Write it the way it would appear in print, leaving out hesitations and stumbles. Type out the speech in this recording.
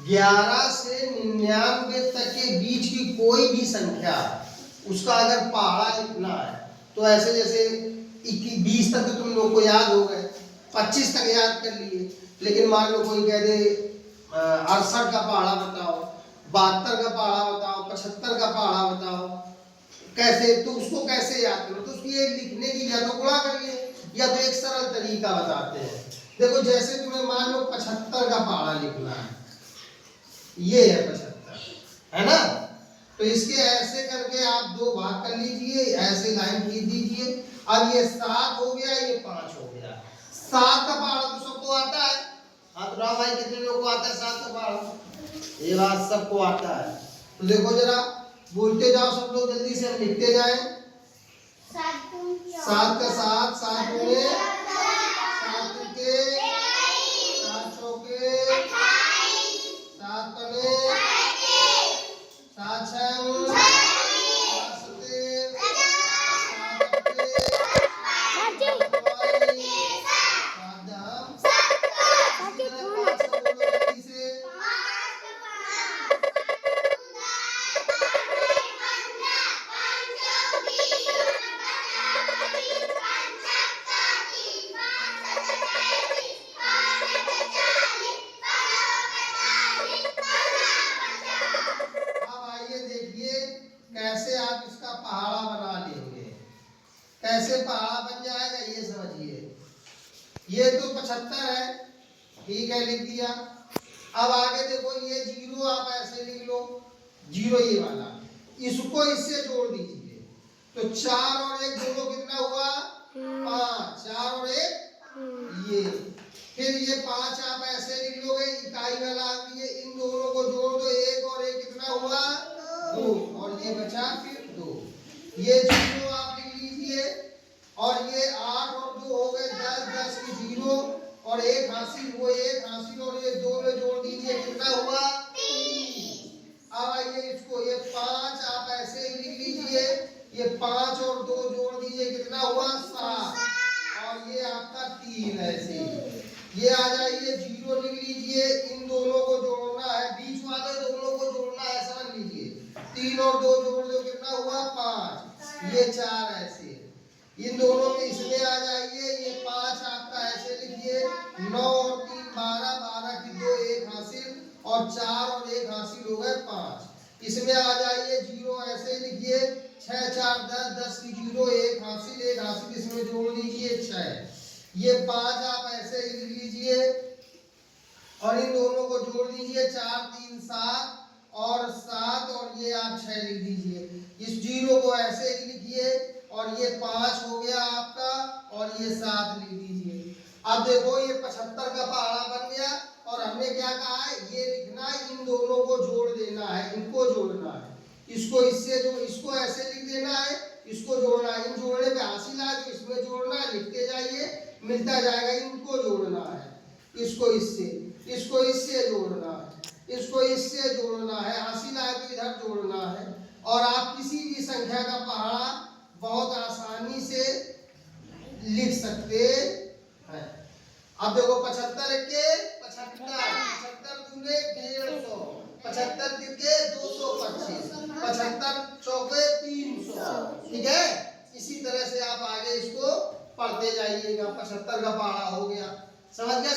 11 से 99 तक के बीच की कोई भी संख्या, उसका अगर पहाड़ा लिखना है तो ऐसे जैसे 20 तक तो तुम लोग को याद हो गए, 25 तक याद कर लिए, लेकिन मान लो कोई कह दे 68 का पहाड़ा बताओ, 72 का पहाड़ा बताओ, 75 का पहाड़ा बताओ, कैसे, तो उसको कैसे याद करो? तो उसकी ये लिखने की या तो गुणा करिए या तो एक सरल तरीका बताते हैं। देखो जैसे तुम्हें मान लो 75 का पहाड़ा लिखना है, ये है 75, है ना? तो इसके ऐसे करके आप 2 भाग कर लीजिए, ऐसे लाइन खींच दीजिए। अब ये 7 हो गया, ये 5 हो गया। 7 का पहाड़ा तो सबको आता है। हाथ उठाओ भाई, कितने लोगों को आता है 7 का पहाड़ा? ये बात सबको आता है। तो देखो जरा बोलते जाओ सब लोग, जल्दी से हम लिखते जाएं। 7 का 7, 7 दूने 7 के 7 चौके 7 पने 7 छम 7 सते 7 अट्ठे 7 नवाई 7 दहम। इसी तरह 5 का बोलो जल्दी से। कैसे आप इसका पहाड़ा बना लेंगे, कैसे पहाड़ा बन जाएगा ये समझिए। ये तो 75 है, ठीक है, लिख दिया। अब आगे देखो ये 0 आप ऐसे लिख लो, 0 ये वाला, इसको इससे जोड़ दीजिए तो 4 और 1 दोनों कितना हुआ? 5। 4 और 1 ये, फिर ये 5 आप ऐसे लिख लोगे, इकाई वाला आप ये इन दोनों को जोड़ दो, 1 और 1 कितना हुआ? 2, और ये बचा फिर 2। ये 0 आप लिख लीजिए, और ये 8 और 2 हो गए 10, 10 की 0 और 1 हासिल, वो 1 हासिल और ये 2 में जोड़ दीजिए, कितना हुआ? 3। अब आइए इसको, ये 5 आप ऐसे ही लिख लीजिए, ये 5 और 2 जोड़ दीजिए, कितना हुआ? 7, और ये आपका 3 ऐसे। ये आ जाइए 0 लिख लीजिए, इन दोनों को जोड़ना है, बीच वाले दोनों को जोड़ना है, समझ लीजिए। 3 और 2 जोड़ दो, कितना हुआ? 5, ये 4 ऐसे। इन दोनों में इसमें आ जाइए, ये 5 आपका ऐसे लिखिए, 9 और 3 12, 12 की 2 1 हासिल, और 4 और 1 हासिल हो गए 5। इसमें आ जाइए 0 ऐसे लिखिए, 6 4 10, 10 की 0 1 हासिल, 1 हासिल, इसमें जोड़ दीजिए 6। ये 5 आप ऐसे ही लिख लीजिए, और इन दोनों को जोड़ दीजिए, 4 3 7 और 7, और ये आप 6 लिख दीजिए। इस 0 को ऐसे ही लिखिए, और ये 5 हो गया आपका, और ये 7 लिख दीजिए। अब देखो ये 75 का पहाड़ा बन गया, और हमने क्या कहा है? ये लिखना है, इन दोनों को जोड़ देना है, इनको जोड़ना है, इसको इससे जो, इसको ऐसे लिख देना है, इसको जोड़ना है, इन जोड़ने पे हासिल आए तो इसमें जोड़ना है, लिखते जाइए, मिलता जाएगा, इनको जोड़ना है, इसको इससे, इसको इससे जोड़ना है, इसको इससे जोड़ना है, हासिल आए तो इधर जोड़ना है, और आप किसी भी संख्या का पहाड़ा बहुत आसानी से लिख सकते हैं। अब देखो 75 के 75, 75 दूने 150, 75 के 225, 75 चौके 300, ठीक है। इसी तरह से आप आगे इसको पढ़ते जाइएगा। 75 का पहाड़ा हो गया, समझ गए?